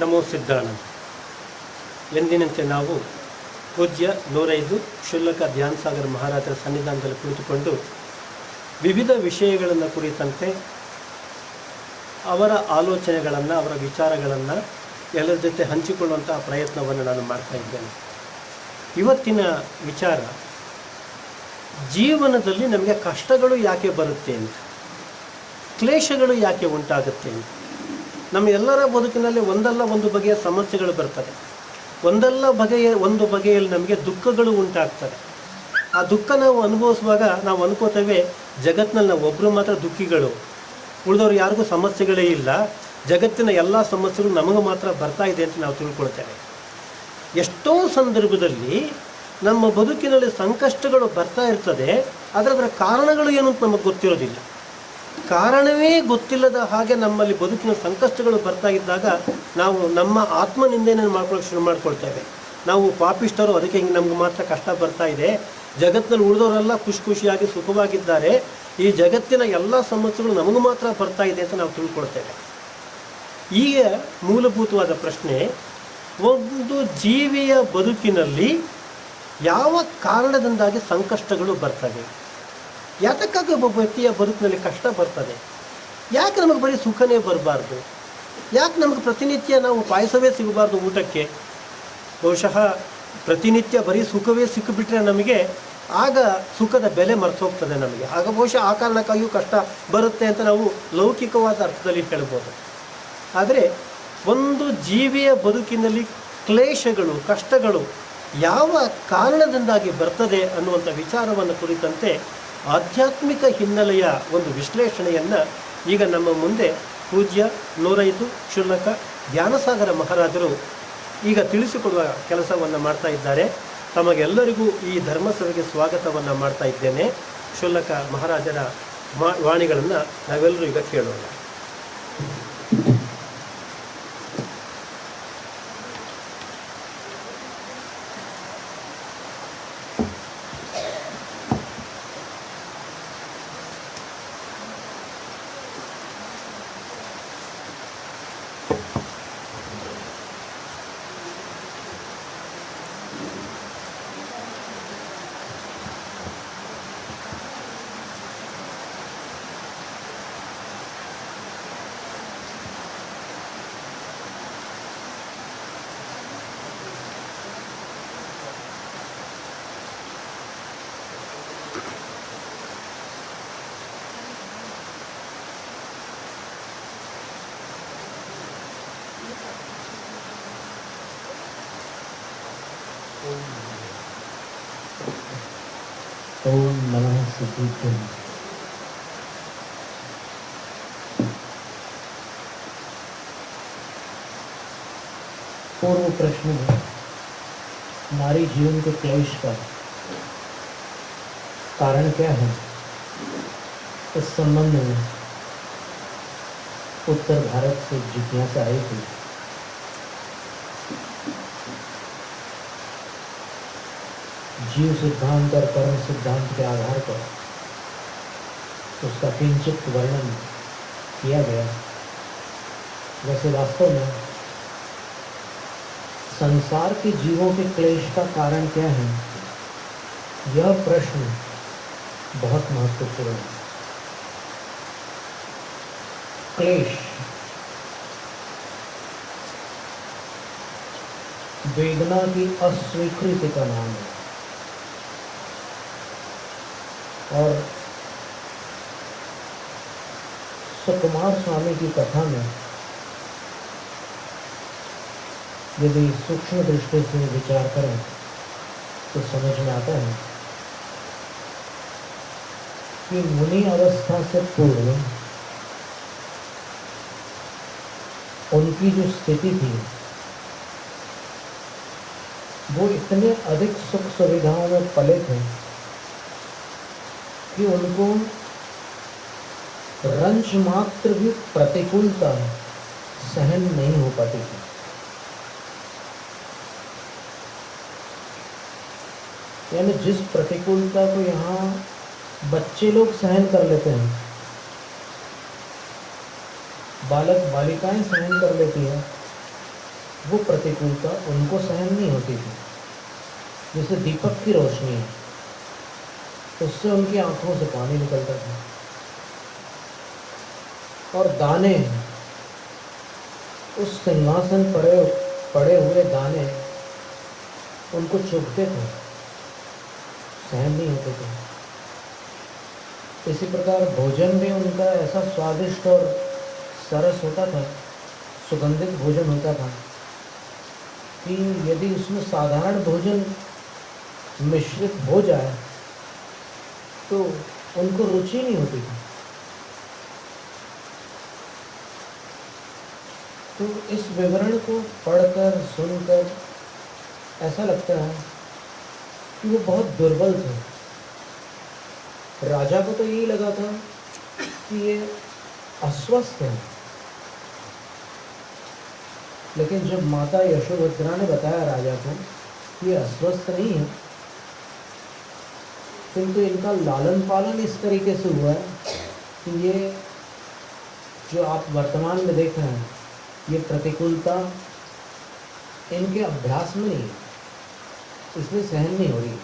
ನಮೋ ಸಿದ್ಧಾನಂದ. ಎಂದಿನಂತೆ ನಾವು ಪೂಜ್ಯ 105 ಕ್ಷುಲ್ಲಕ ಧ್ಯಾನಸಾಗರ ಮಹಾರಾಜರ ಸನ್ನಿಧಾನದಲ್ಲಿ ಕುಳಿತುಕೊಂಡು ವಿವಿಧ ವಿಷಯಗಳನ್ನು ಕುರಿತಂತೆ ಅವರ ಆಲೋಚನೆಗಳನ್ನು, ಅವರ ವಿಚಾರಗಳನ್ನು ಎಲ್ಲರ ಜೊತೆ ಹಂಚಿಕೊಳ್ಳುವಂತಹ ಪ್ರಯತ್ನವನ್ನು ನಾನು ಮಾಡ್ತಾ ಇದ್ದೇನೆ. ಇವತ್ತಿನ ವಿಚಾರ, ಜೀವನದಲ್ಲಿ ನಮಗೆ ಕಷ್ಟಗಳು ಯಾಕೆ ಬರುತ್ತೆ ಅಂತ, ಕ್ಲೇಶಗಳು ಯಾಕೆ ಉಂಟಾಗುತ್ತೆ ಅಂತ. ನಮ್ಮ ಎಲ್ಲರ ಬದುಕಿನಲ್ಲಿ ಒಂದಲ್ಲ ಒಂದು ಬಗೆಯ ಸಮಸ್ಯೆಗಳು ಬರ್ತದೆ, ಒಂದು ಬಗೆಯಲ್ಲಿ ನಮಗೆ ದುಃಖಗಳು ಉಂಟಾಗ್ತದೆ. ಆ ದುಃಖ ನಾವು ಅನುಭವಿಸುವಾಗ ನಾವು ಅನ್ಕೋತೇವೆ, ಜಗತ್ತಿನಲ್ಲಿ ನಾವು ಒಬ್ಬರು ಮಾತ್ರ ದುಃಖಿಗಳು, ಉಳಿದವರು ಯಾರಿಗೂ ಸಮಸ್ಯೆಗಳೇ ಇಲ್ಲ, ಜಗತ್ತಿನ ಎಲ್ಲ ಸಮಸ್ಯೆಗಳು ನಮಗೆ ಮಾತ್ರ ಬರ್ತಾ ಇದೆ ಅಂತ ನಾವು ತಿಳ್ಕೊಳ್ತೇವೆ. ಎಷ್ಟೋ ಸಂದರ್ಭದಲ್ಲಿ ನಮ್ಮ ಬದುಕಿನಲ್ಲಿ ಸಂಕಷ್ಟಗಳು ಬರ್ತಾ ಇರ್ತದೆ, ಅದರ ಕಾರಣಗಳು ಏನು ಅಂತ ನಮಗೆ ಗೊತ್ತಿರೋದಿಲ್ಲ. ಕಾರಣವೇ ಗೊತ್ತಿಲ್ಲದ ಹಾಗೆ ನಮ್ಮಲ್ಲಿ ಬದುಕಿನ ಸಂಕಷ್ಟಗಳು ಬರ್ತಾ ಇದ್ದಾಗ ನಾವು ನಮ್ಮ ಆತ್ಮನಿಂದೆಯನ್ನು ಮಾಡ್ಕೊಳ್ಳೋಕೆ ಶುರು ಮಾಡ್ಕೊಳ್ತೇವೆ. ನಾವು ಪಾಪಿಷ್ಟರು, ಅದಕ್ಕೆ ಹಿಂಗೆ ನಮ್ಗೆ ಮಾತ್ರ ಕಷ್ಟ ಬರ್ತಾ ಇದೆ, ಜಗತ್ತಿನಲ್ಲಿ ಉಳಿದವರೆಲ್ಲ ಖುಷಿಯಾಗಿ ಸುಖವಾಗಿದ್ದಾರೆ, ಈ ಜಗತ್ತಿನ ಎಲ್ಲ ಸಮಸ್ಯೆಗಳು ನಮಗೂ ಮಾತ್ರ ಬರ್ತಾ ಇದೆ ಅಂತ ನಾವು ತಿಳ್ಕೊಳ್ತೇವೆ. ಈಗ ಮೂಲಭೂತವಾದ ಪ್ರಶ್ನೆ, ಒಂದು ಜೀವಿಯ ಬದುಕಿನಲ್ಲಿ ಯಾವ ಕಾರಣದಿಂದಾಗಿ ಸಂಕಷ್ಟಗಳು ಬರ್ತವೆ? ಯಾತಕ್ಕಾಗಿ ಒಬ್ಬ ವ್ಯಕ್ತಿಯ ಬದುಕಿನಲ್ಲಿ ಕಷ್ಟ ಬರ್ತದೆ? ಯಾಕೆ ನಮಗೆ ಬರೀ ಸುಖನೇ ಬರಬಾರ್ದು? ಯಾಕೆ ನಮಗೆ ಪ್ರತಿನಿತ್ಯ ನಾವು ಪಾಯಸವೇ ಸಿಗಬಾರ್ದು ಊಟಕ್ಕೆ? ಬಹುಶಃ ಪ್ರತಿನಿತ್ಯ ಬರೀ ಸುಖವೇ ಸಿಕ್ಕಿಬಿಟ್ರೆ ನಮಗೆ ಆಗ ಸುಖದ ಬೆಲೆ ಮರೆತು ಹೋಗ್ತದೆ ನಮಗೆ. ಆಗ ಬಹುಶಃ ಆ ಕಾರಣಕ್ಕಾಗಿಯೂ ಕಷ್ಟ ಬರುತ್ತೆ ಅಂತ ನಾವು ಲೌಕಿಕವಾದ ಅರ್ಥದಲ್ಲಿ ಹೇಳ್ಬೋದು. ಆದರೆ ಒಂದು ಜೀವಿಯ ಬದುಕಿನಲ್ಲಿ ಕ್ಲೇಶಗಳು, ಕಷ್ಟಗಳು ಯಾವ ಕಾರಣದಿಂದಾಗಿ ಬರ್ತದೆ ಅನ್ನುವಂಥ ವಿಚಾರವನ್ನು ಕುರಿತಂತೆ ಆಧ್ಯಾತ್ಮಿಕ ಹಿನ್ನೆಲೆಯ ಒಂದು ವಿಶ್ಲೇಷಣೆಯನ್ನು ಈಗ ನಮ್ಮ ಮುಂದೆ ಪೂಜ್ಯ 105 ಕ್ಷುಲ್ಲಕ ಧ್ಯಾನಸಾಗರ ಮಹಾರಾಜರು ಈಗ ತಿಳಿಸಿಕೊಡುವ ಕೆಲಸವನ್ನು ಮಾಡ್ತಾ ಇದ್ದಾರೆ. ತಮಗೆಲ್ಲರಿಗೂ ಈ ಧರ್ಮಸಭೆಗೆ ಸ್ವಾಗತವನ್ನು ಮಾಡ್ತಾ ಇದ್ದೇನೆ. ಕ್ಷುಲ್ಲಕ ಮಹಾರಾಜರ ವಾಣಿಗಳನ್ನು ನಾವೆಲ್ಲರೂ ಈಗ ಕೇಳೋಣ. ओम नमः सिद्धेश्वर। पूर्व प्रश्न है, नारी जीवन के क्लेश का कारण क्या है? इस संबंध में उत्तर भारत से जिज्ञासा आई थी। जीव सिद्धांत और कर्म सिद्धांत के आधार पर उसका किंचित वर्णन किया गया। वैसे वास्तव में संसार के जीवों के क्लेश का कारण क्या है, यह प्रश्न बहुत महत्वपूर्ण है। क्लेश वेदना की अस्वीकृति का नाम है और सुकुमार स्वामी की कथा में यदि सूक्ष्म दृष्टि से विचार करें तो समझ में आता है कि मुनि अवस्था से पूर्व उनकी जो स्थिति थी वो इतने अधिक सुख सुविधाओं में पले थे कि उनको रंच मात्र भी प्रतिकूलता सहन नहीं हो पाती थी। यानी जिस प्रतिकूलता को यहाँ बच्चे लोग सहन कर लेते हैं, बालक बालिकाएं सहन कर लेती हैं, वो प्रतिकूलता उनको सहन नहीं होती थी। जैसे दीपक की रोशनी है, उससे उनकी आंखों से पानी निकलता था, और दाने, उस सिंहासन पर पड़े हुए दाने उनको चुभते थे, सहन नहीं होते थे। इसी प्रकार भोजन भी उनका ऐसा स्वादिष्ट और सरस होता था, सुगंधित भोजन होता था कि यदि उसमें साधारण भोजन मिश्रित हो जाए तो उनको रुचि नहीं होती थी। तो इस विवरण को पढ़कर सुनकर ऐसा लगता है कि वो बहुत दुर्बल थे। राजा को तो यही लगा था कि ये अस्वस्थ है, लेकिन जब माता यशोभद्रा ने बताया राजा को कि ये अस्वस्थ नहीं है, किंतु इनका लालन पालन इस तरीके से हुआ है कि ये जो आप वर्तमान में देख रहे हैं, ये प्रतिकूलता इनके अभ्यास में नहीं है, इसमें सहन नहीं हो रही।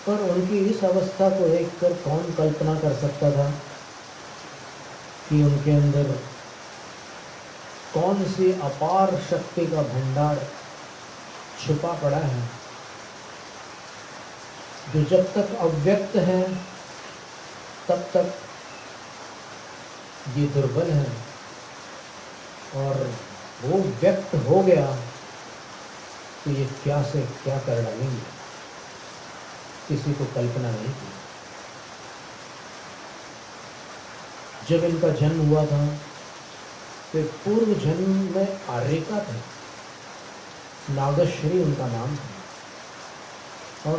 पर उनकी इस अवस्था को देखकर कौन कल्पना कर सकता था कि उनके अंदर कौन सी अपार शक्ति का भंडार छुपा पड़ा है, जो जब तक अव्यक्त है तब तक ये दुर्बल है, और वो व्यक्त हो गया तो ये क्या से क्या कर डालेंगे, किसी को कल्पना नहीं थी। जब इनका जन्म हुआ था तो पूर्व जन्म में आर्यका थे, नागश्री उनका नाम था, और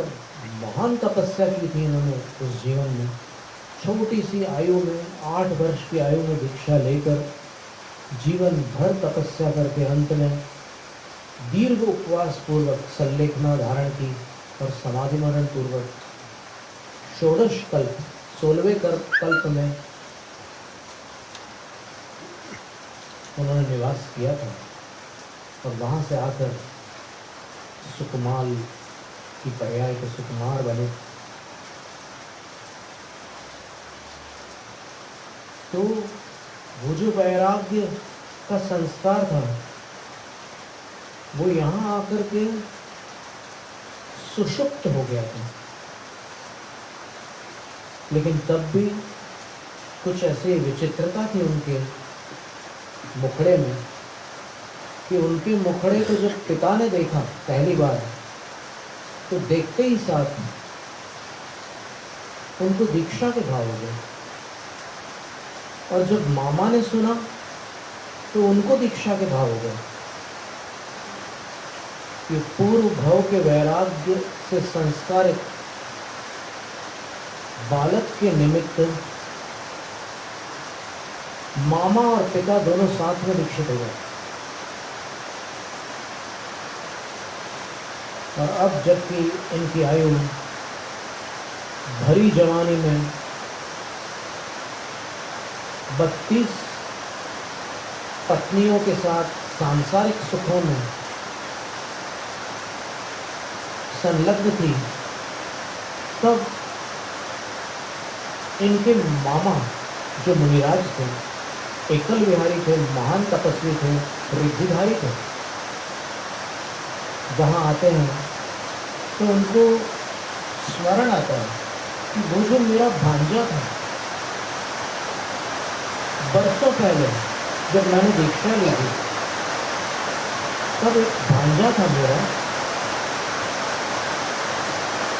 महान तपस्या की थी इन्होंने उस जीवन में। छोटी सी आयु में, 8 वर्ष की आयु में दीक्षा लेकर जीवन भर तपस्या करके अंत में दीर्घ उपवास पूर्वक संलेखना धारण की और समाधि मरण पूर्वक 16 कल्प 16वें कल्प में उन्होंने निवास किया था, और वहाँ से आकर सुकुमाल की पर्याय के सुकुमार बने। तो वो जो वैराग्य का संस्कार था वो यहाँ आकर के सुषुप्त हो गया था, लेकिन तब भी कुछ ऐसी विचित्रता थी उनके मुखड़े में कि उनके मुखड़े को जब पिता ने देखा पहली बार तो देखते ही साथ उनको दीक्षा के भाव हो गए, और जब मामा ने सुना तो उनको दीक्षा के भाव हो गए। ये पूर्व भाव के वैराग्य से संस्कारित बालक के निमित्त मामा और पिता दोनों साथ में दीक्षित हो गए। और अब जबकि इनकी आयु भरी जवानी में 32 पत्नियों के साथ सांसारिक सुखों में संलग्न थी, तब इनके मामा जो मुनिराज थे, एकल विहारी थे, महान तपस्वी थे, रिद्धिधारी थे, वहाँ आते हैं तो उनको स्मरण आता है कि वो जो मेरा भांजा था बरसों पहले जब मैंने दीक्षा ली थी, तब एक भांजा था मेरा,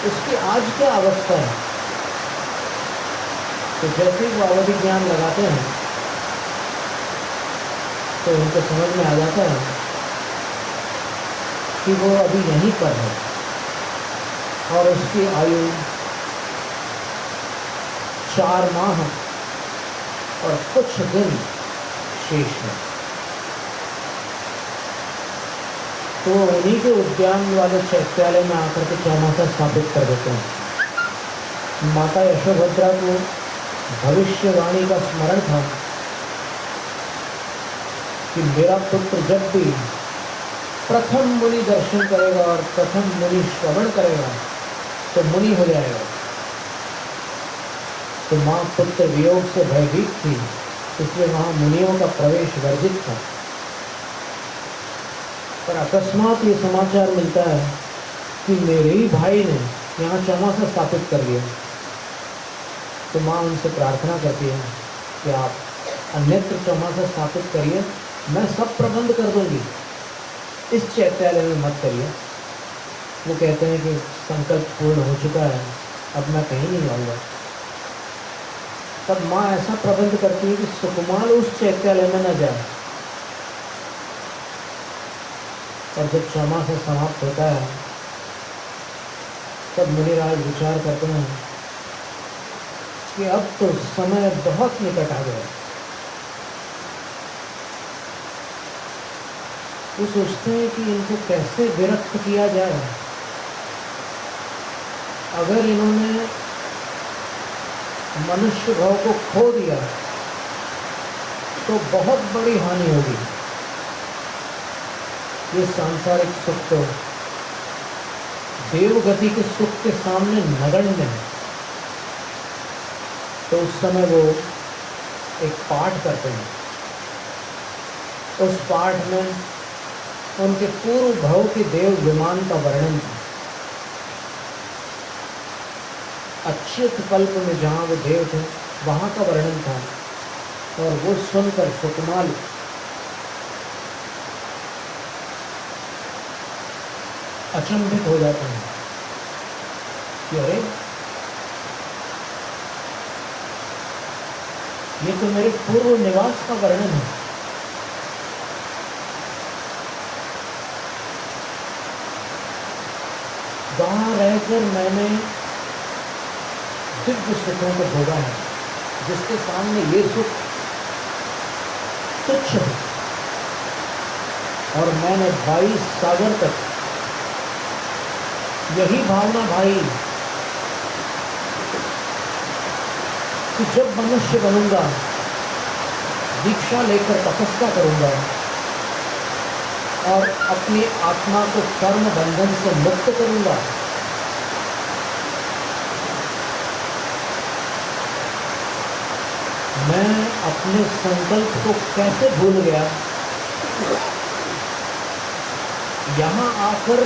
उसकी आज क्या अवस्था है। तो जैसे ही वो अवधि ज्ञान लगाते हैं तो उनको समझ में आ जाता है कि वो अभी यहीं पर है और उसकी आयु 4 माह और कुछ दिन शेष है। तो उन्हीं के उद्यान वाले चैत्यालय में आकर के चौमासा स्थापित कर देते हैं। माता यशोभद्रा को भविष्यवाणी का स्मरण था कि मेरा पुत्र जब भी प्रथम मुनि दर्शन करेगा और प्रथम मुनि श्रवण करेगा तो मुनि हो जाएगा। तो माँ पुत्र वियोग से भयभीत थी, इसलिए वहां मुनियों का प्रवेश वर्जित था। पर अकस्मात ये समाचार मिलता है कि मेरे ही भाई ने यहाँ चौमासा स्थापित कर लिया। तो माँ उनसे प्रार्थना करती है कि आप अन्यत्र चौमासा स्थापित करिए, मैं सब प्रबंध कर दूंगी, इस चैत्यालय में मत करिए। वो कहते हैं कि संकल्प पूर्ण हो चुका है, अब मैं कहीं नहीं जाऊंगा। तब माँ ऐसा प्रबंध करती है कि सुकुमार उस चैत्यालय में न जाए। और जब चौमासा समाप्त होता है तब मुनिराज विचार करते हैं कि अब तो समय बहुत निकट आ गया। वो सोचते हैं कि इनको कैसे विरक्त किया जाए। अगर इन्होंने मनुष्य भाव को खो दिया तो बहुत बड़ी हानि होगी। ये सांसारिक सुख तो देवगति के सुख के सामने नगण्य है। तो उस समय वो एक पाठ करते हैं। उस पाठ में उनके पूर्व भव के देव विमान का वर्णन था। अच्युत कल्प में जहाँ वो देव थे वहाँ का वर्णन था। और वो सुनकर सुकुमार अचंभित हो जाते हैं कि अरे ये तो मेरे पूर्व निवास का वर्णन है। वहां रहकर मैंने दिव्य सुखों को भोगा है, जिसके सामने ये सुख तुच्छ है। और मैंने 22 सागर तक यही भावना भाई कि जब मनुष्य बनूंगा दीक्षा लेकर तपस्या करूंगा और अपनी आत्मा को कर्म बंधन से मुक्त करूंगा। मैं अपने संकल्प को कैसे भूल गया। यहां आकर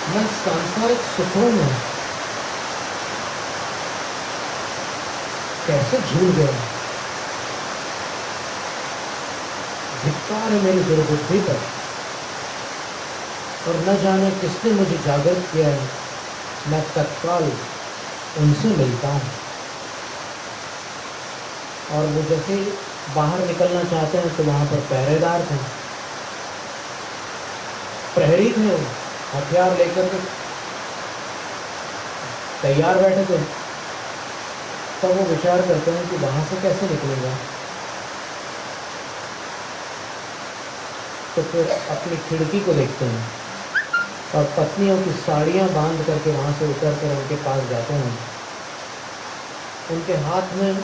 मैं सांसारिक सुखों में कैसे झूल गया। धिक्कार है मेरी दुर्बुद्धि पर। और न जाने किसने मुझे जागृत किया है। मैं तत्काल उनसे मिलता हूँ। और वो जैसे बाहर निकलना चाहते हैं तो वहां पर पहरेदार थे, प्रहरी थे, हथियार लेकर के तैयार बैठे थे। तब वो विचार करते हैं कि वहां से कैसे निकलेगा। तो फिर अपनी खिड़की को देखते हैं और पत्नियों की साड़ियां बांध करके वहां से उतर कर उनके पास जाते हैं। उनके हाथ में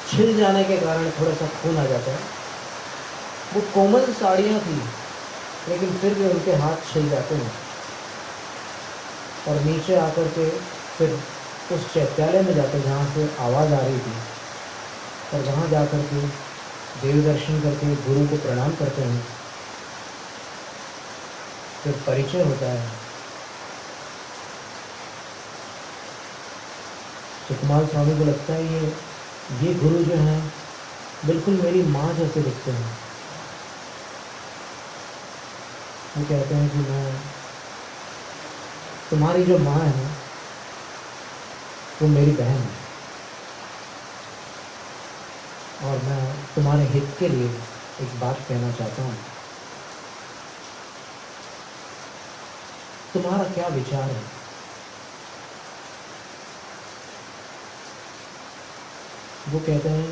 छिल जाने के कारण थोड़ा सा खून आ जाता है। वो कोमल साड़ियां थी लेकिन फिर भी उनके हाथ छिल जाते हैं। और नीचे आकर के फिर उस चैत्यालय में जाते जहाँ से आवाज़ आ रही थी और वहाँ जाकर के देव दर्शन करके गुरु को प्रणाम करते हैं। फिर परिचय होता है। सुकुमार स्वामी को लगता है ये गुरु जो हैं बिल्कुल मेरी माँ जैसे दिखते हैं। वो कहते हैं कि मैं तुम्हारी जो माँ है वो मेरी बहन है और मैं तुम्हारे हित के लिए एक बात कहना चाहता हूँ। तुम्हारा क्या विचार है? वो कहते हैं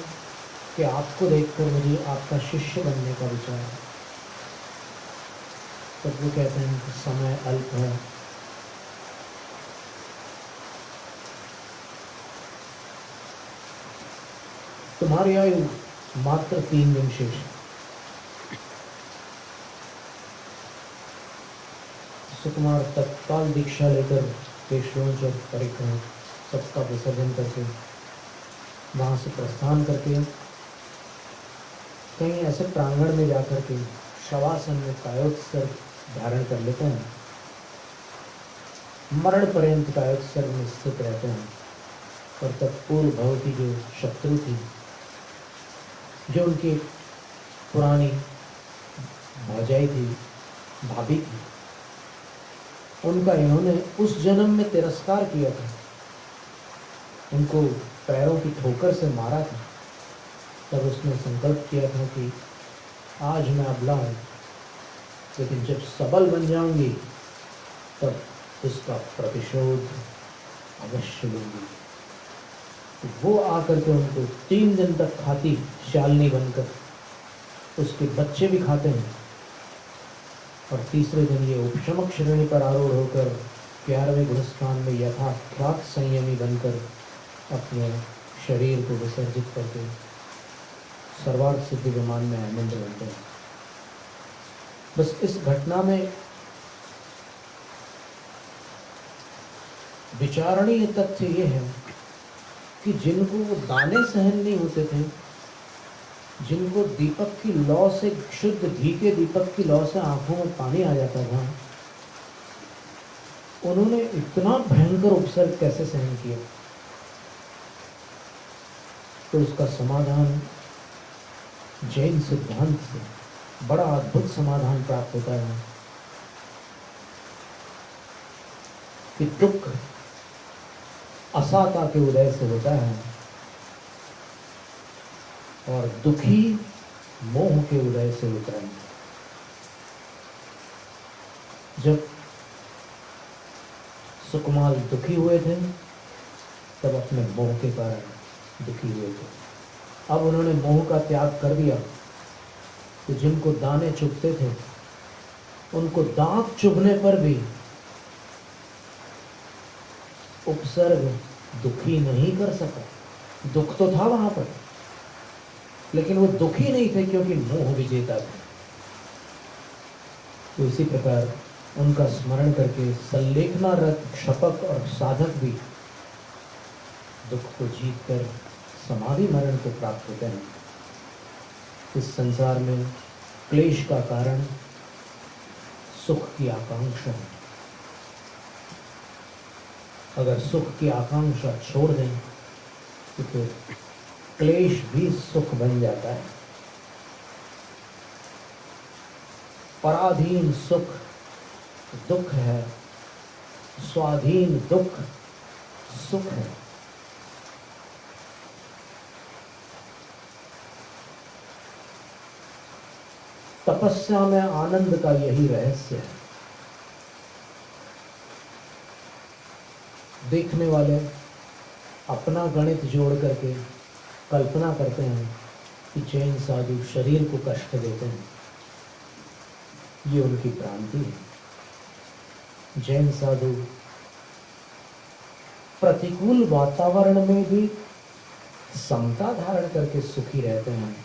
कि आपको देखकर मुझे आपका शिष्य बनने का विचार है। तब वो कहते हैं कि समय अल्प है, तुम्हारी आयु मात्र 3 दिन शेष है। सुकुमार तत्काल दीक्षा लेकर केशवंश और परिक्रम सबका विसर्जन करके वहाँ से प्रस्थान करके कहीं ऐसे प्रांगण में जाकर के शवासन में कायोत्सर्ग धारण कर लेते हैं, मरण पर्यंत कायोत्सर्ग में स्थित रहते हैं। और तब पूर्व भव की जो शत्रु थी, जो उनकी पुरानी भौजाई थी, भाभी थी, उनका इन्होंने उस जन्म में तिरस्कार किया था, उनको पैरों की ठोकर से मारा था। तब उसने संकल्प किया था कि आज मैं अबला हूँ, लेकिन जब सबल बन जाऊंगी तब उसका प्रतिशोध अवश्य लूंगी। तो वो आकर के उनको 3 दिन तक खाती, शालिनी बनकर, उसके बच्चे भी खाते हैं। और तीसरे दिन ये उपशमक श्रेणी पर आरूढ़ होकर 11वें गुणस्थान में यथाख्यात संयमी बनकर अपने शरीर को विसर्जित करके सर्वार्थ सिद्धि विमान में आनंद बनते हैं। बस इस घटना में विचारणीय तथ्य ये है कि जिनको वो दाने सहन नहीं होते थे, जिनको दीपक की लौ से, शुद्ध घी के दीपक की लौ से आंखों में पानी आ जाता था, उन्होंने इतना भयंकर उपसर्ग कैसे सहन किया? तो उसका समाधान जैन सिद्धांत से बड़ा अद्भुत समाधान प्राप्त होता है कि दुख असाता के उदय से होता है और दुखी मोह के उदय से होता है। जब सुकुमार दुखी हुए थे तब अपने मोह के कारण दुखी हुए थे। अब उन्होंने मोह का त्याग कर दिया तो जिनको दाने चुभते थे उनको दांत चुभने पर भी उपसर्ग दुखी नहीं कर सका। दुख तो था वहां पर, लेकिन वो दुखी नहीं थे क्योंकि मोह विजेता थे। तो इसी प्रकार उनका स्मरण करके संलेखनारत क्षपक और साधक भी दुख को जीतकर समाधि मरण को प्राप्त होते हैं। इस संसार में क्लेश का कारण सुख की आकांक्षा है। अगर सुख की आकांक्षा छोड़ दें तो फिर क्लेश भी सुख बन जाता है। पराधीन सुख दुख है, स्वाधीन दुख सुख है। तपस्या में आनंद का यही रहस्य है। देखने वाले अपना गणित जोड़ करके कल्पना करते हैं कि जैन साधु शरीर को कष्ट देते हैं। ये उनकी भ्रांति है। जैन साधु प्रतिकूल वातावरण में भी समता धारण करके सुखी रहते हैं।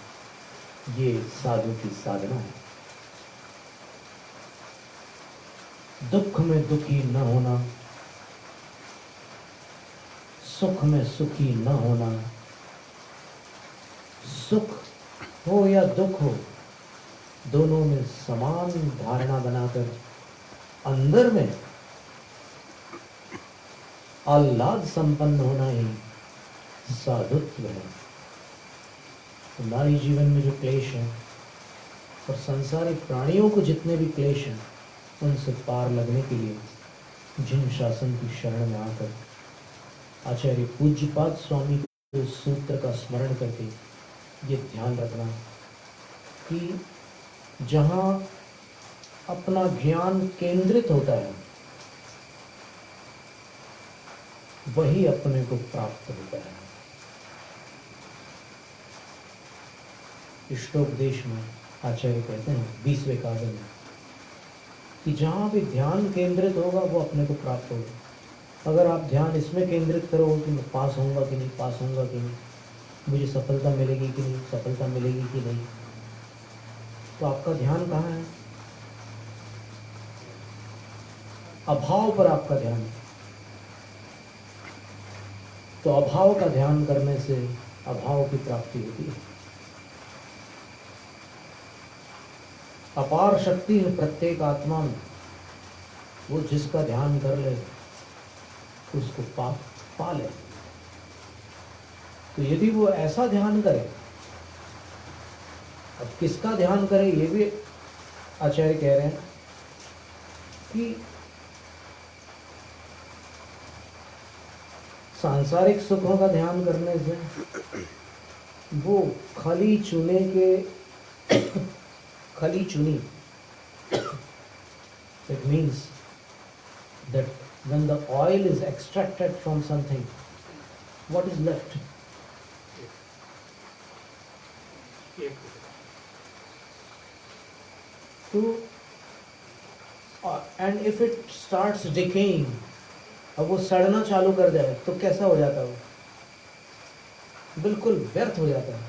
ये साधु की साधना है। दुख में दुखी न होना, सुख में सुखी न होना, सुख हो या दुख हो दोनों में समान धारणा बनाकर अंदर में आह्लाद संपन्न होना ही साधुत्व है। हमारी जीवन में जो क्लेश है और संसारिक प्राणियों को जितने भी क्लेश हैं उनसे पार लगने के लिए जिन शासन की शरण में आकर आचार्य पूज्यपाद स्वामी के उस सूत्र का स्मरण करके ये ध्यान रखना कि जहाँ अपना ज्ञान केंद्रित होता है वही अपने को प्राप्त होता है। इष्टोपदेश में आचार्य कहते हैं 20वें काव्य में कि जहाँ भी ध्यान केंद्रित होगा वो अपने को प्राप्त होगा। अगर आप ध्यान इसमें केंद्रित करोगे कि मैं पास होऊंगा कि नहीं, पास होऊंगा कि नहीं, मुझे सफलता मिलेगी कि नहीं, सफलता मिलेगी कि नहीं, तो आपका ध्यान कहाँ है? अभाव पर आपका ध्यान है। तो अभाव का ध्यान करने से अभाव की प्राप्ति होती है। अपार शक्ति है प्रत्येक आत्मा में, वो जिसका ध्यान कर ले उसको पा ले। तो यदि वो ऐसा ध्यान करे, अब किसका ध्यान करे ये भी आचार्य कह रहे हैं कि सांसारिक सुखों का ध्यान करने से वो खली चुनी, it means that when the oil is extracted from something, what is left? So, and if it starts decaying, अब वो सड़ना चालू कर जाए तो कैसा हो जाता है? वो बिल्कुल व्यर्थ हो जाता है।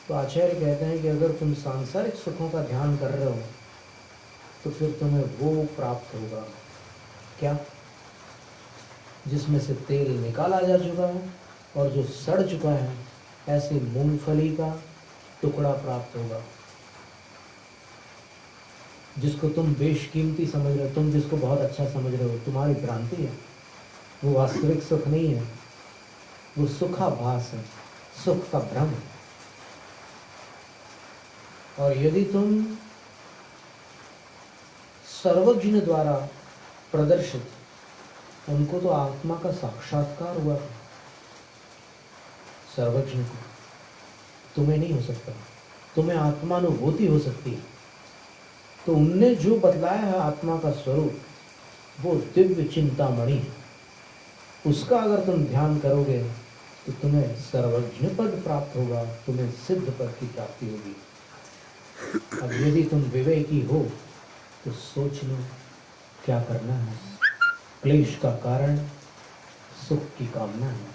तो आचार्य कहते हैं कि अगर तुम सांसारिक सुखों का ध्यान कर रहे हो तो फिर तुम्हें वो प्राप्त होगा, क्या? जिसमें से तेल निकाला जा चुका है और जो सड़ चुका है, ऐसे मूंगफली का टुकड़ा प्राप्त होगा, जिसको तुम बेशकीमती समझ रहे हो, तुम जिसको बहुत अच्छा समझ रहे हो, तुम्हारी भ्रांति है। वो वास्तविक सुख नहीं है, वो सुखाभास है, सुख का भ्रम है। और यदि तुम सर्वज्ञ द्वारा प्रदर्शित, उनको तो आत्मा का साक्षात्कार हुआ था, सर्वज्ञ को, तुम्हें नहीं हो सकता, तुम्हें आत्मानुभूति हो सकती है। तो उनने जो बतलाया है आत्मा का स्वरूप, वो दिव्य चिंतामणि है। उसका अगर तुम ध्यान करोगे तो तुम्हें सर्वज्ञ पद प्राप्त होगा, तुम्हें सिद्ध पद की प्राप्ति होगी। अब यदि तुम विवेकी हो तो सोच लो क्या करना है। क्लेश का कारण सुख की कामना है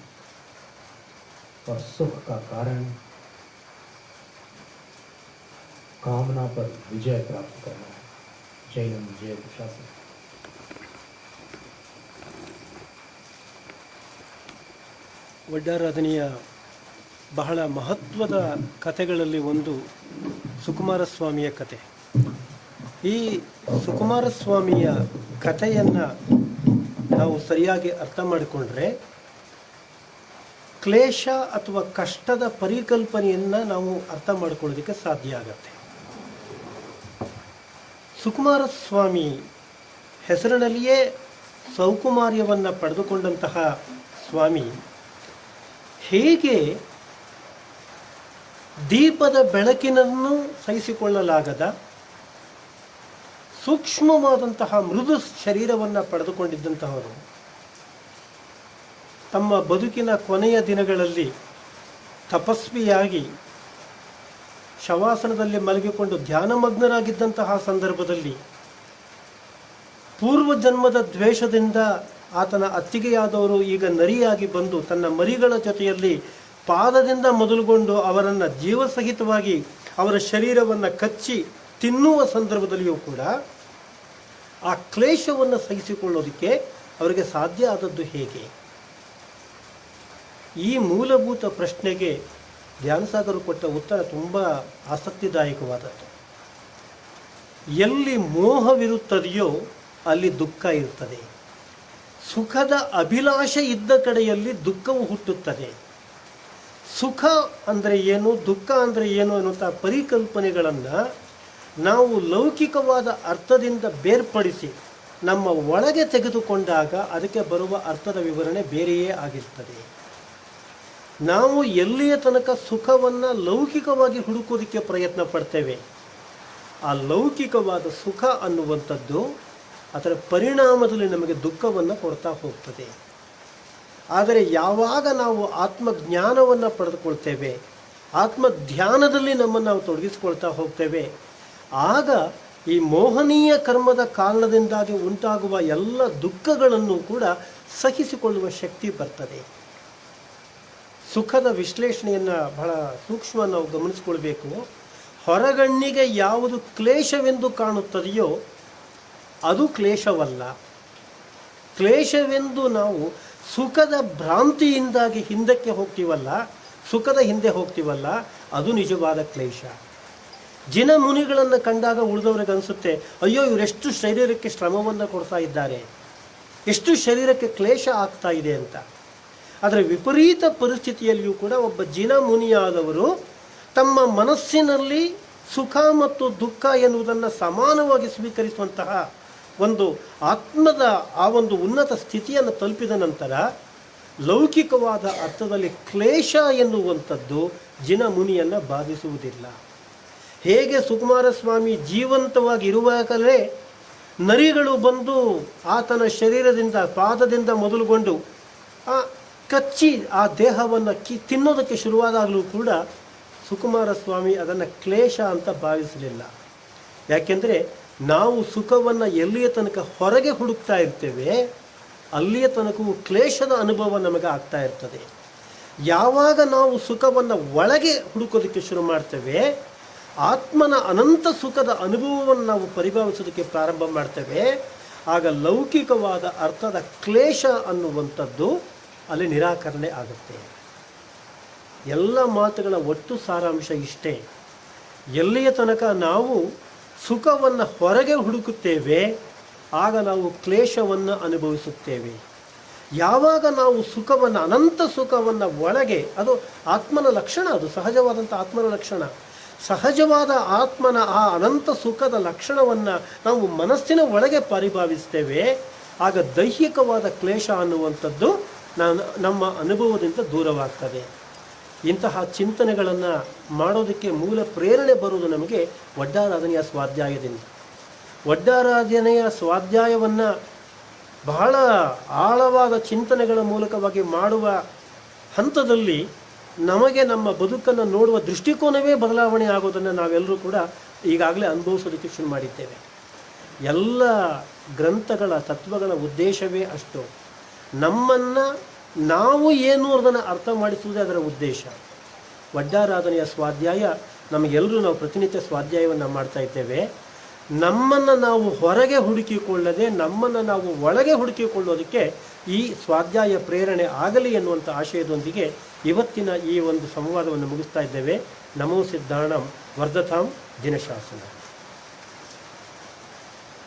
और सुख का कारण कामना पर विजय प्राप्त करना है। जय हिंद, जय शासन। ವಡ್ಡಾರಾಧನೆಯ ಬಹಳ ಮಹತ್ವದ ಕಥೆಗಳಲ್ಲಿ ಒಂದು ಸುಕುಮಾರ ಸ್ವಾಮಿಯ ಕತೆ. ಈ ಸುಕುಮಾರ ಸ್ವಾಮಿಯ ಕಥೆಯನ್ನು ನಾವು ಸರಿಯಾಗಿ ಅರ್ಥ ಮಾಡಿಕೊಂಡ್ರೆ ಕ್ಲೇಶ ಅಥವಾ ಕಷ್ಟದ ಪರಿಕಲ್ಪನೆಯನ್ನು ನಾವು ಅರ್ಥ ಮಾಡ್ಕೊಳ್ಳೋದಕ್ಕೆ ಸಾಧ್ಯ ಆಗತ್ತೆ. ಸುಕುಮಾರ ಸ್ವಾಮಿ ಹೆಸರಿನಲ್ಲಿಯೇ ಸೌಕುಮಾರ್ಯವನ್ನು ಪಡೆದುಕೊಂಡಂತಹ ಸ್ವಾಮಿ ಹೇಗೆ ದೀಪದ ಬೆಳಕಿನನ್ನು ಸಹಿಸಿಕೊಳ್ಳಲಾಗದ ಸೂಕ್ಷ್ಮವಾದಂತಹ ಮೃದು ಶರೀರವನ್ನು ಪಡೆದುಕೊಂಡಿದ್ದಂತಹವರು ತಮ್ಮ ಬದುಕಿನ ಕೊನೆಯ ದಿನಗಳಲ್ಲಿ ತಪಸ್ವಿಯಾಗಿ ಶವಾಸನದಲ್ಲಿ ಮಲಗಿಕೊಂಡು ಧ್ಯಾನಮಗ್ನರಾಗಿದ್ದಂತಹ ಸಂದರ್ಭದಲ್ಲಿ ಪೂರ್ವ ಜನ್ಮದ ದ್ವೇಷದಿಂದ ಆತನ ಅತ್ತಿಗೆಯಾದವರು ಈಗ ನರಿಯಾಗಿ ಬಂದು ತನ್ನ ಮರಿಗಳ ಜೊತೆಯಲ್ಲಿ ಪಾದದಿಂದ ಮೊದಲುಗೊಂಡು ಅವರನ್ನು ಜೀವಸಹಿತವಾಗಿ ಅವರ ಶರೀರವನ್ನು ಕಚ್ಚಿ ತಿನ್ನುವ ಸಂದರ್ಭದಲ್ಲಿಯೂ ಕೂಡ ಆ ಕ್ಲೇಶವನ್ನು ಸಹಿಸಿಕೊಳ್ಳೋದಕ್ಕೆ ಅವರಿಗೆ ಸಾಧ್ಯ ಆದದ್ದು ಹೇಗೆ? ಈ ಮೂಲಭೂತ ಪ್ರಶ್ನೆಗೆ ಧ್ಯಾನಸಾಗರು ಕೊಟ್ಟ ಉತ್ತರ ತುಂಬ ಆಸಕ್ತಿದಾಯಕವಾದದ್ದು. ಎಲ್ಲಿ ಮೋಹವಿರುತ್ತದೆಯೋ ಅಲ್ಲಿ ದುಃಖ ಇರುತ್ತದೆ. ಸುಖದ ಅಭಿಲಾಷೆ ಇದ್ದ ಕಡೆಯಲ್ಲಿ ದುಃಖವು ಹುಟ್ಟುತ್ತದೆ. ಸುಖ ಅಂದರೆ ಏನು, ದುಃಖ ಅಂದರೆ ಏನು ಅನ್ನುವಂಥ ಪರಿಕಲ್ಪನೆಗಳನ್ನು ನಾವು ಲೌಕಿಕವಾದ ಅರ್ಥದಿಂದ ಬೇರ್ಪಡಿಸಿ ನಮ್ಮ ಒಳಗೆ ತೆಗೆದುಕೊಂಡಾಗ ಅದಕ್ಕೆ ಬರುವ ಅರ್ಥದ ವಿವರಣೆ ಬೇರೆಯೇ ಆಗಿರ್ತದೆ. ನಾವು ಎಲ್ಲಿಯ ತನಕ ಸುಖವನ್ನು ಲೌಕಿಕವಾಗಿ ಹುಡುಕೋದಕ್ಕೆ ಪ್ರಯತ್ನ ಪಡ್ತೇವೆ, ಆ ಲೌಕಿಕವಾದ ಸುಖ ಅನ್ನುವಂಥದ್ದು ಅದರ ಪರಿಣಾಮದಲ್ಲಿ ನಮಗೆ ದುಃಖವನ್ನು ಕೊಡ್ತಾ ಹೋಗ್ತದೆ. ಆದರೆ ಯಾವಾಗ ನಾವು ಆತ್ಮಜ್ಞಾನವನ್ನು ಪಡೆದುಕೊಳ್ತೇವೆ, ಆತ್ಮಧ್ಯಾನದಲ್ಲಿ ನಮ್ಮನ್ನು ನಾವು ತೊಡಗಿಸಿಕೊಳ್ತಾ ಹೋಗ್ತೇವೆ, ಆಗ ಈ ಮೋಹನೀಯ ಕರ್ಮದ ಕಾರಣದಿಂದಾಗಿ ಉಂಟಾಗುವ ಎಲ್ಲ ದುಃಖಗಳನ್ನು ಕೂಡ ಸಹಿಸಿಕೊಳ್ಳುವ ಶಕ್ತಿ ಬರ್ತದೆ. ಸುಖದ ವಿಶ್ಲೇಷಣೆಯನ್ನು ಬಹಳ ಸೂಕ್ಷ್ಮ ನಾವು ಗಮನಿಸ್ಕೊಳ್ಬೇಕು. ಹೊರಗಣ್ಣಿಗೆ ಯಾವುದು ಕ್ಲೇಶವೆಂದು ಕಾಣುತ್ತದೆಯೋ ಅದು ಕ್ಲೇಶವಲ್ಲ. ಕ್ಲೇಶವೆಂದು ನಾವು ಸುಖದ ಭ್ರಾಂತಿಯಿಂದಾಗಿ ಹಿಂದಕ್ಕೆ ಹೋಗ್ತೀವಲ್ಲ, ಸುಖದ ಹಿಂದೆ ಹೋಗ್ತೀವಲ್ಲ, ಅದು ನಿಜವಾದ ಕ್ಲೇಶ. ಜಿನ ಮುನಿಗಳನ್ನು ಕಂಡಾಗ ಉಳಿದವರಿಗೆ ಅನಿಸುತ್ತೆ, ಅಯ್ಯೋ ಇವರೆಷ್ಟು ಶರೀರಕ್ಕೆ ಶ್ರಮವನ್ನು ಕೊಡ್ತಾ ಇದ್ದಾರೆ, ಎಷ್ಟು ಶರೀರಕ್ಕೆ ಕ್ಲೇಶ ಆಗ್ತಾ ಇದೆ ಅಂತ. ಆದರೆ ವಿಪರೀತ ಪರಿಸ್ಥಿತಿಯಲ್ಲಿಯೂ ಕೂಡ ಒಬ್ಬ ಜಿನ ಮುನಿಯಾದವರು ತಮ್ಮ ಮನಸ್ಸಿನಲ್ಲಿ ಸುಖ ಮತ್ತು ದುಃಖ ಎನ್ನುವುದನ್ನು ಸಮಾನವಾಗಿ ಸ್ವೀಕರಿಸುವಂತಹ ಒಂದು ಆತ್ಮದ ಆ ಒಂದು ಉನ್ನತ ಸ್ಥಿತಿಯನ್ನು ತಲುಪಿದ ನಂತರ ಲೌಕಿಕವಾದ ಅರ್ಥದಲ್ಲಿ ಕ್ಲೇಶ ಎನ್ನುವಂಥದ್ದು ಜಿನ ಮುನಿಯನ್ನು ಬಾಧಿಸುವುದಿಲ್ಲ. ಹೇಗೆ ಸುಕುಮಾರಸ್ವಾಮಿ ಜೀವಂತವಾಗಿ ಇರುವಾಗಲೇ ನರಿಗಳು ಬಂದು ಆತನ ಶರೀರದಿಂದ ಪಾದದಿಂದ ಮೊದಲುಗೊಂಡು ಕಚ್ಚಿ ಆ ದೇಹವನ್ನು ತಿನ್ನೋದಕ್ಕೆ ಶುರುವಾದಾಗಲೂ ಕೂಡ ಸುಕುಮಾರಸ್ವಾಮಿ ಅದನ್ನು ಕ್ಲೇಶ ಅಂತ ಭಾವಿಸಲಿಲ್ಲ. ಯಾಕೆಂದರೆ ನಾವು ಸುಖವನ್ನು ಎಲ್ಲಿಯ ತನಕ ಹೊರಗೆ ಹುಡುಕ್ತಾ ಇರ್ತೇವೆ ಅಲ್ಲಿಯ ತನಕವೂ ಕ್ಲೇಶದ ಅನುಭವ ನಮಗೆ ಆಗ್ತಾ ಇರ್ತದೆ. ಯಾವಾಗ ನಾವು ಸುಖವನ್ನು ಒಳಗೆ ಹುಡುಕೋದಕ್ಕೆ ಶುರು ಮಾಡ್ತೇವೆ, ಆತ್ಮನ ಅನಂತ ಸುಖದ ಅನುಭವವನ್ನು ನಾವು ಪರಿಭಾವಿಸೋದಕ್ಕೆ ಪ್ರಾರಂಭ ಮಾಡ್ತೇವೆ, ಆಗ ಲೌಕಿಕವಾದ ಅರ್ಥದ ಕ್ಲೇಶ ಅನ್ನುವಂಥದ್ದು ಅಲ್ಲಿ ನಿರಾಕರಣೆ ಆಗುತ್ತೆ. ಎಲ್ಲ ಮಾತುಗಳ ಒಟ್ಟು ಸಾರಾಂಶ ಇಷ್ಟೇ. ಎಲ್ಲಿಯ ತನಕ ನಾವು ಸುಖವನ್ನು ಹೊರಗೆ ಹುಡುಕುತ್ತೇವೆ ಆಗ ನಾವು ಕ್ಲೇಶವನ್ನು ಅನುಭವಿಸುತ್ತೇವೆ. ಯಾವಾಗ ನಾವು ಸುಖವನ್ನು ಅನಂತ ಸುಖವನ್ನು ಒಳಗೆ, ಅದು ಆತ್ಮನ ಲಕ್ಷಣ, ಅದು ಸಹಜವಾದಂಥ ಆತ್ಮನ ಲಕ್ಷಣ, ಸಹಜವಾದ ಆತ್ಮನ ಆ ಅನಂತ ಸುಖದ ಲಕ್ಷಣವನ್ನು ನಾವು ಮನಸ್ಸಿನ ಒಳಗೆ ಪರಿಭಾವಿಸ್ತೇವೆ, ಆಗ ದೈಹಿಕವಾದ ಕ್ಲೇಶ ಅನ್ನುವಂಥದ್ದು ನಮ್ಮ ಅನುಭವದಿಂದ ದೂರವಾಗ್ತದೆ. ಇಂತಹ ಚಿಂತನೆಗಳನ್ನು ಮಾಡೋದಕ್ಕೆ ಮೂಲ ಪ್ರೇರಣೆ ಬರುವುದು ನಮಗೆ ವಡ್ಡಾರಾಧನೆಯ ಸ್ವಾಧ್ಯಾಯದಿಂದ. ವಡ್ಡಾರಾಧನೆಯ ಸ್ವಾಧ್ಯಾಯವನ್ನು ಬಹಳ ಆಳವಾದ ಚಿಂತನೆಗಳ ಮೂಲಕವಾಗಿ ಮಾಡುವ ಹಂತದಲ್ಲಿ ನಮಗೆ ನಮ್ಮ ಬದುಕನ್ನು ನೋಡುವ ದೃಷ್ಟಿಕೋನವೇ ಬದಲಾವಣೆ ಆಗೋದನ್ನು ನಾವೆಲ್ಲರೂ ಕೂಡ ಈಗಾಗಲೇ ಅನುಭವಿಸೋದಕ್ಕೆ ಶುರು ಮಾಡಿದ್ದೇವೆ. ಎಲ್ಲ ಗ್ರಂಥಗಳ ತತ್ವಗಳ ಉದ್ದೇಶವೇ ಅಷ್ಟು. ನಮ್ಮನ್ನು ನಾವು ಏನು ಅದನ್ನು ಅರ್ಥ ಮಾಡಿಸುವುದೇ ಅದರ ಉದ್ದೇಶ. ವಡ್ಡಾರಾಧನೆಯ ಸ್ವಾಧ್ಯಾಯ ನಮಗೆಲ್ಲರೂ ನಾವು ಪ್ರತಿನಿತ್ಯ ಸ್ವಾಧ್ಯಾಯವನ್ನು ಮಾಡ್ತಾ ಇದ್ದೇವೆ. ನಮ್ಮನ್ನು ನಾವು ಹೊರಗೆ ಹುಡುಕಿಕೊಳ್ಳದೆ ನಮ್ಮನ್ನು ನಾವು ಒಳಗೆ ಹುಡುಕಿಕೊಳ್ಳೋದಕ್ಕೆ ಈ ಸ್ವಾಧ್ಯಾಯ ಪ್ರೇರಣೆ ಆಗಲಿ ಎನ್ನುವಂಥ ಆಶಯದೊಂದಿಗೆ ಇವತ್ತಿನ ಈ ಒಂದು ಸಂವಾದವನ್ನು ಮುಗಿಸ್ತಾ ಇದ್ದೇವೆ. ನಮೋ ಸಿದ್ಧಾಣಂ ವರ್ಧತಾಂ ದಿನಶಾಸನ.